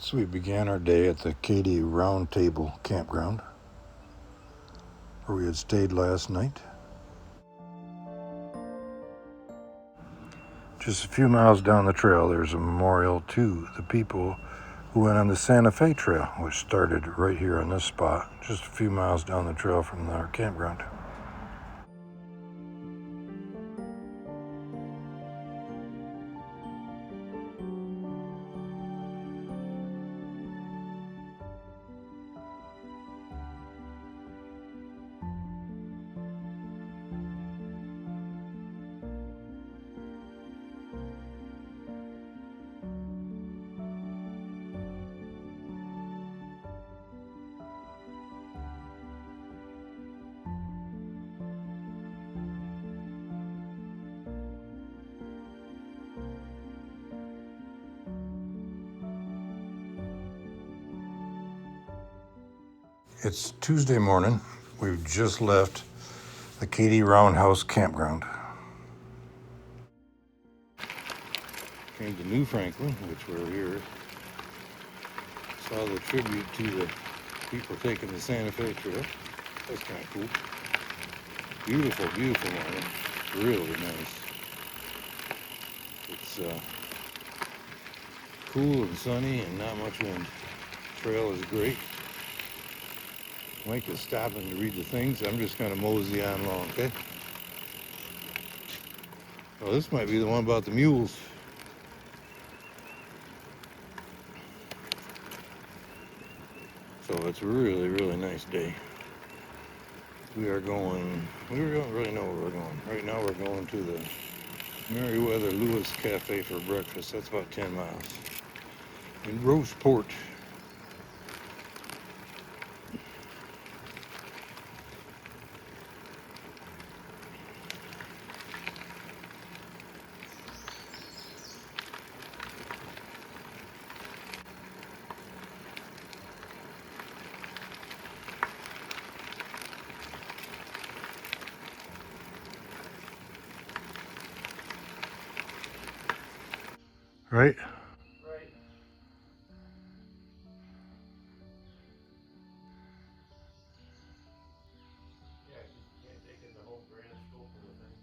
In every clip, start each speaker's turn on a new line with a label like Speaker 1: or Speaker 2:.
Speaker 1: So we began our day at the Katy Round Table campground, where we had stayed last night. Just a few miles down the trail, there's a memorial to the people who went on the Santa Fe Trail, which started right here on this spot, just a few miles down the trail from our campground. It's Tuesday morning. We've just left the Katy Roundhouse campground. Came to New Franklin, which we're here. Saw the tribute to the people taking the Santa Fe Trail. That's kind of cool. Beautiful, beautiful morning. Really nice. It's cool and sunny and not much wind. Trail is great. Mike is stopping to read the things. I'm just going to mosey on along, okay? Well, this might be the one about the mules. So it's a really, really nice day. We don't really know where we're going. Right now we're going to the Meriwether Lewis Cafe for breakfast. That's about 10 miles. In Roseport. Right?
Speaker 2: Right. Yeah, you can't take in the whole grand scope of the thing.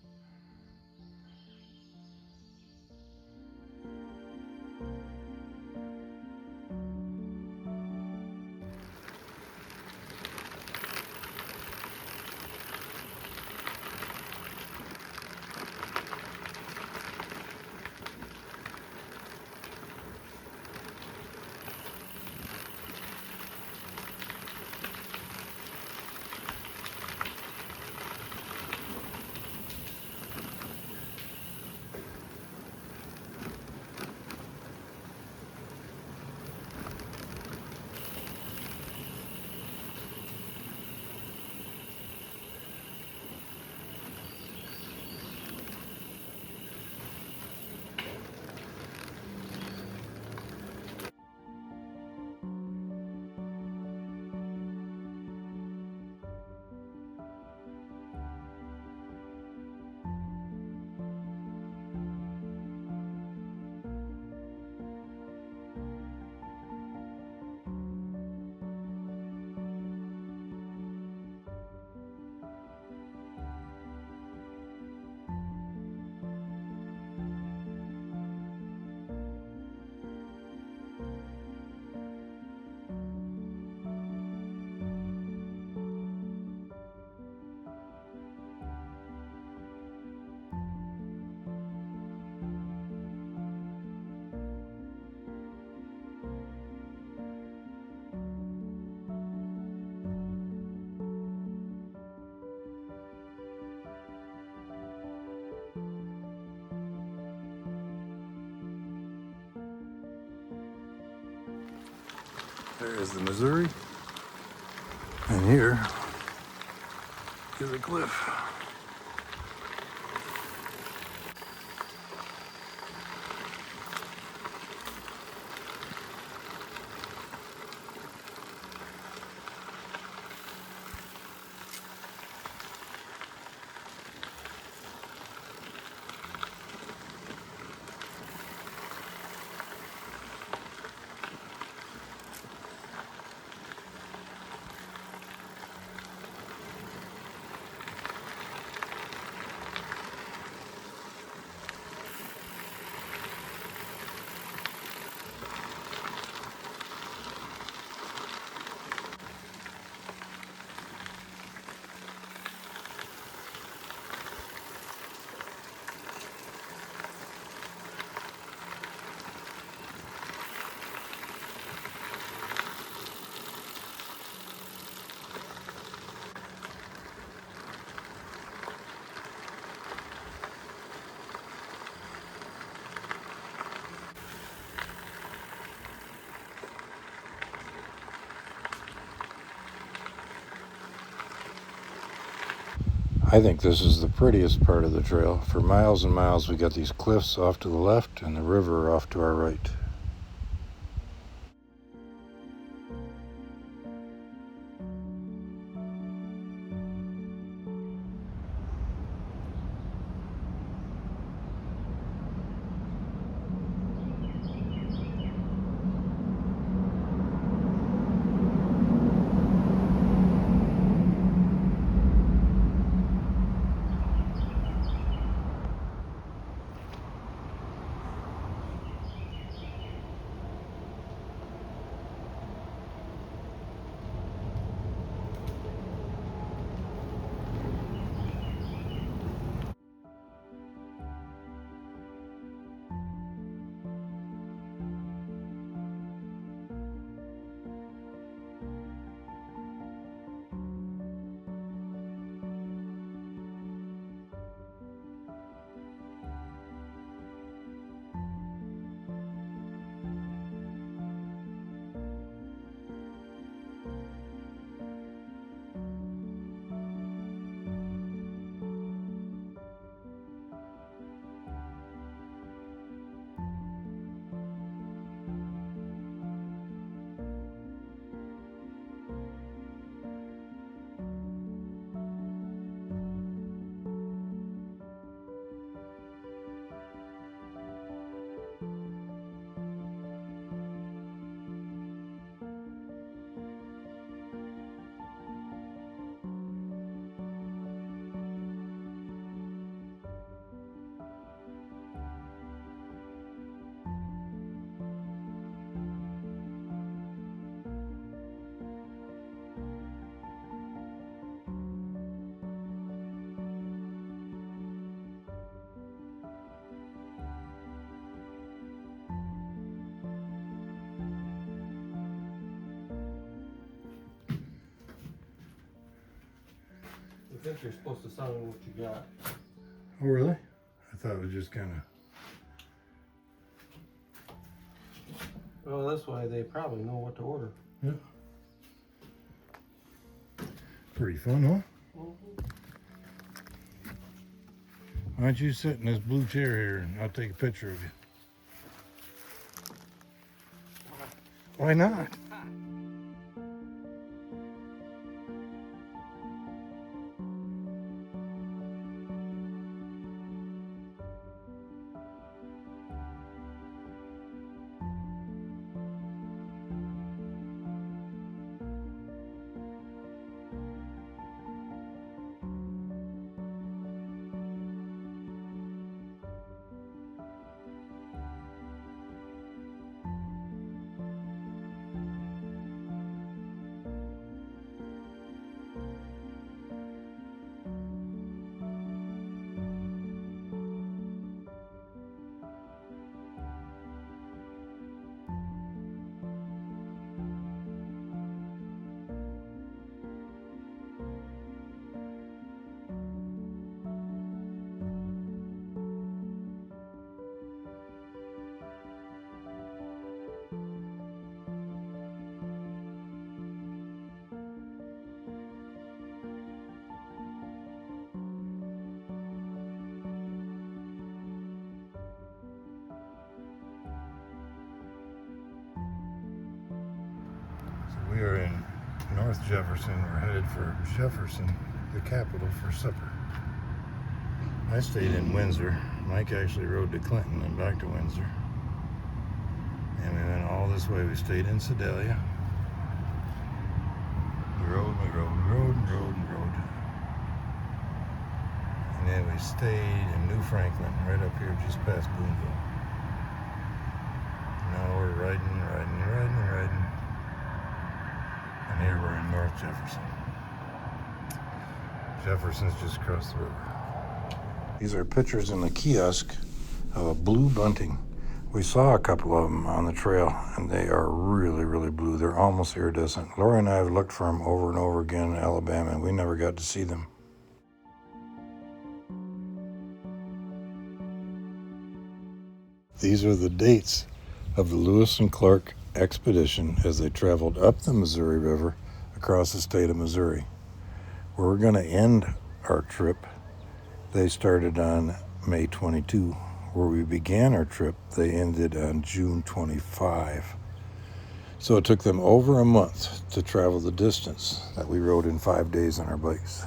Speaker 1: There is the Missouri. And here is a cliff. I think this is the prettiest part of the trail. For miles and miles, we got these cliffs off to the left and the river off to our right.
Speaker 2: I think you're supposed to sign what you got.
Speaker 1: Oh, really? I thought it was just kind of...
Speaker 2: Well, this way they probably know what to order.
Speaker 1: Yeah. Pretty fun, huh?
Speaker 2: Mm-hmm.
Speaker 1: Why don't you sit in this blue chair here and I'll take a picture of you. Why not? We are in North Jefferson. We're headed for Jefferson, the capital, for supper. I stayed in Windsor. Mike actually rode to Clinton and back to Windsor. And we went all this way. We stayed in Sedalia. We rode. And then we stayed in New Franklin, right up here just past Boonville. Now we're riding. And here we're in North Jefferson. Jefferson's just across the river. These are pictures in the kiosk of a blue bunting. We saw a couple of them on the trail, and they are really blue. They're almost iridescent. Lori and I have looked for them over and over again in Alabama, and we never got to see them. These are the dates of the Lewis and Clark expedition as they traveled up the Missouri River across the state of Missouri. We're going to end our trip. They started on May 22. Where we began our trip, they ended on June 25. So it took them over a month to travel the distance that we rode in 5 days on our bikes.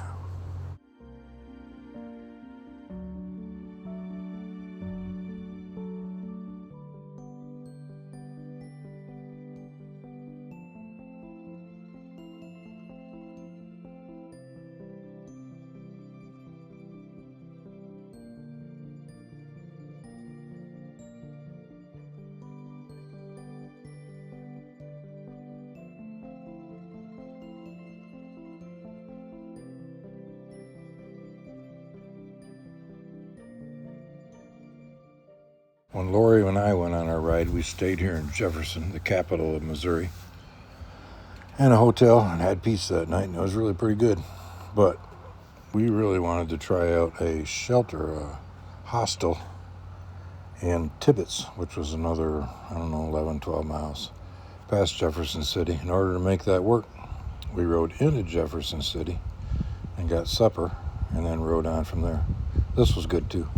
Speaker 1: When Lori and I went on our ride, we stayed here in Jefferson, the capital of Missouri, in a hotel and had pizza that night, and it was really pretty good. But we really wanted to try out a shelter, a hostel in Tebbets, which was another, 11, 12 miles past Jefferson City. In order to make that work, we rode into Jefferson City and got supper and then rode on from there. This was good too.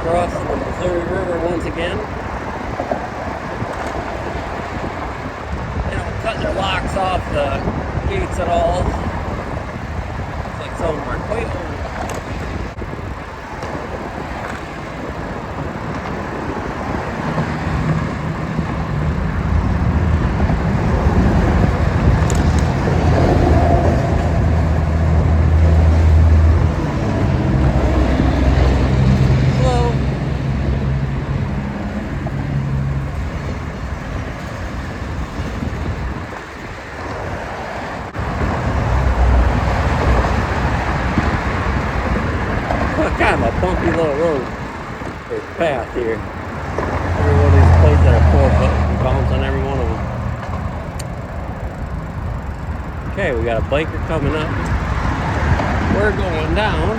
Speaker 3: Crossing the Missouri River once again. They don't cut their locks off the gates at all. It's like some of them are quite old. Kind of a bumpy little road or path here. Every one of these places that are 4 foot, you bounce on every one of them. Okay, we got a biker coming up. We're going down.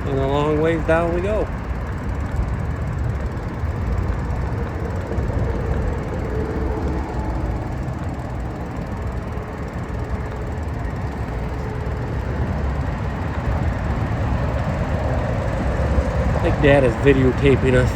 Speaker 3: And a long ways down we go. I think Dad is videotaping us.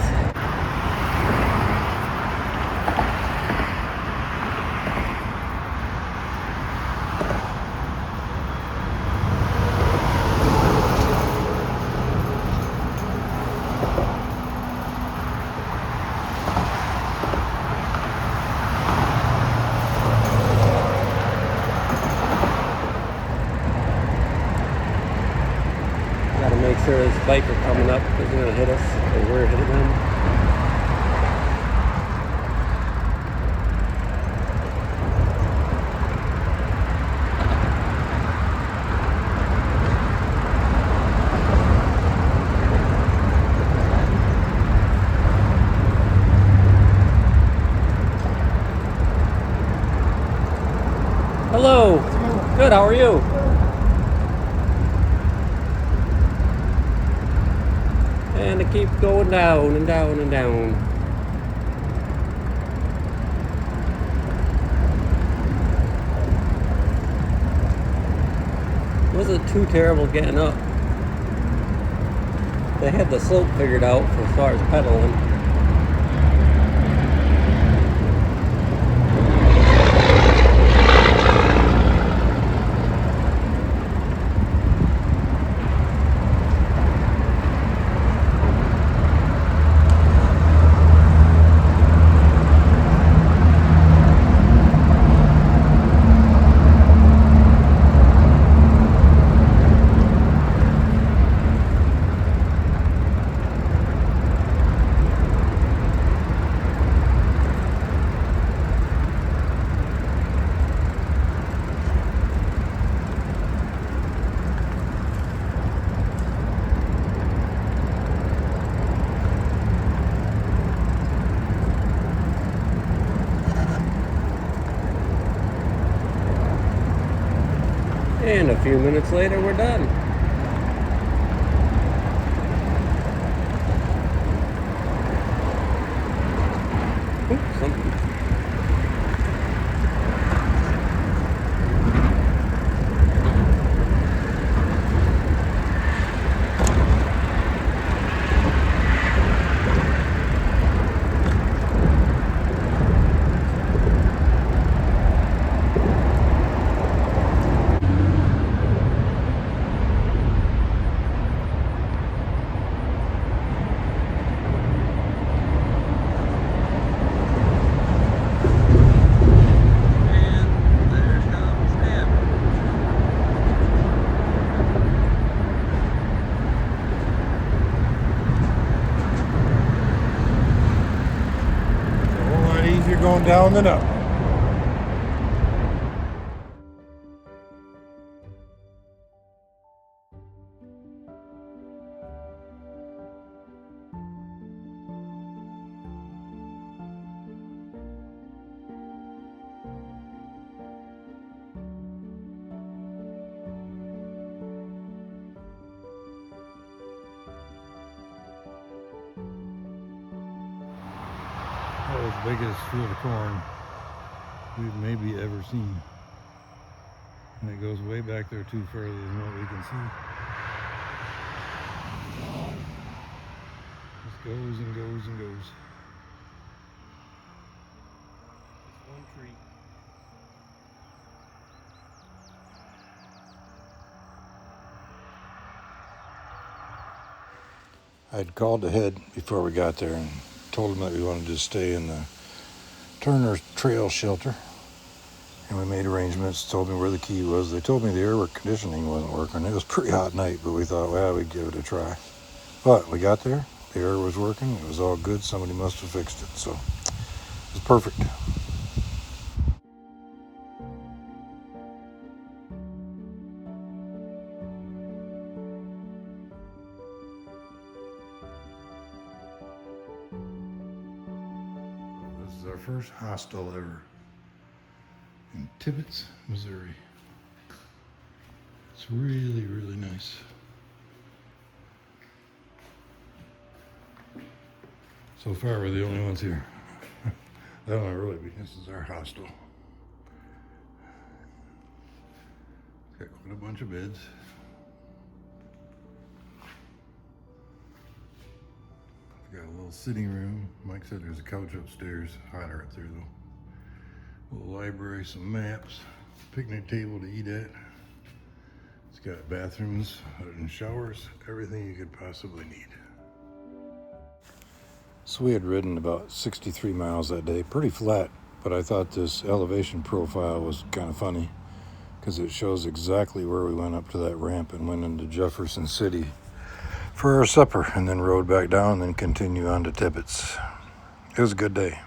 Speaker 3: Gotta make sure this biker coming up isn't gonna hit us, or we're hitting him. Hello. Good, how are you? And it keeps going down and down and down. Wasn't too terrible getting up. They had the slope figured out for as far as pedaling. And a few minutes later, we're done. Oops, something.
Speaker 1: Easier going down than up. That was the biggest field of corn we've maybe ever seen. And it goes way back there too further than what we can see. Just goes and goes and goes.
Speaker 3: Just one tree.
Speaker 1: I'd called ahead before we got there and told them that we wanted to stay in the Turner Trail shelter. And we made arrangements, told me where the key was. They told me the air conditioning wasn't working. It was a pretty hot night, but we thought, well, we'd give it a try. But we got there, the air was working, it was all good. Somebody must have fixed it, so it was perfect. This is our first hostel ever in Tebbets, Missouri. It's really, really nice. So far, we're the only ones here. That might really be. This is our hostel. It's got quite a bunch of beds. It's got a little sitting room. Mike said there's a couch upstairs. Hotter up there though. A little library, some maps, picnic table to eat at. It's got bathrooms and showers, everything you could possibly need. So we had ridden about 63 miles that day, pretty flat, but I thought this elevation profile was kind of funny because it shows exactly where we went up to that ramp and went into Jefferson City for our supper and then rode back down and then continue on to Tebbets. It was a good day.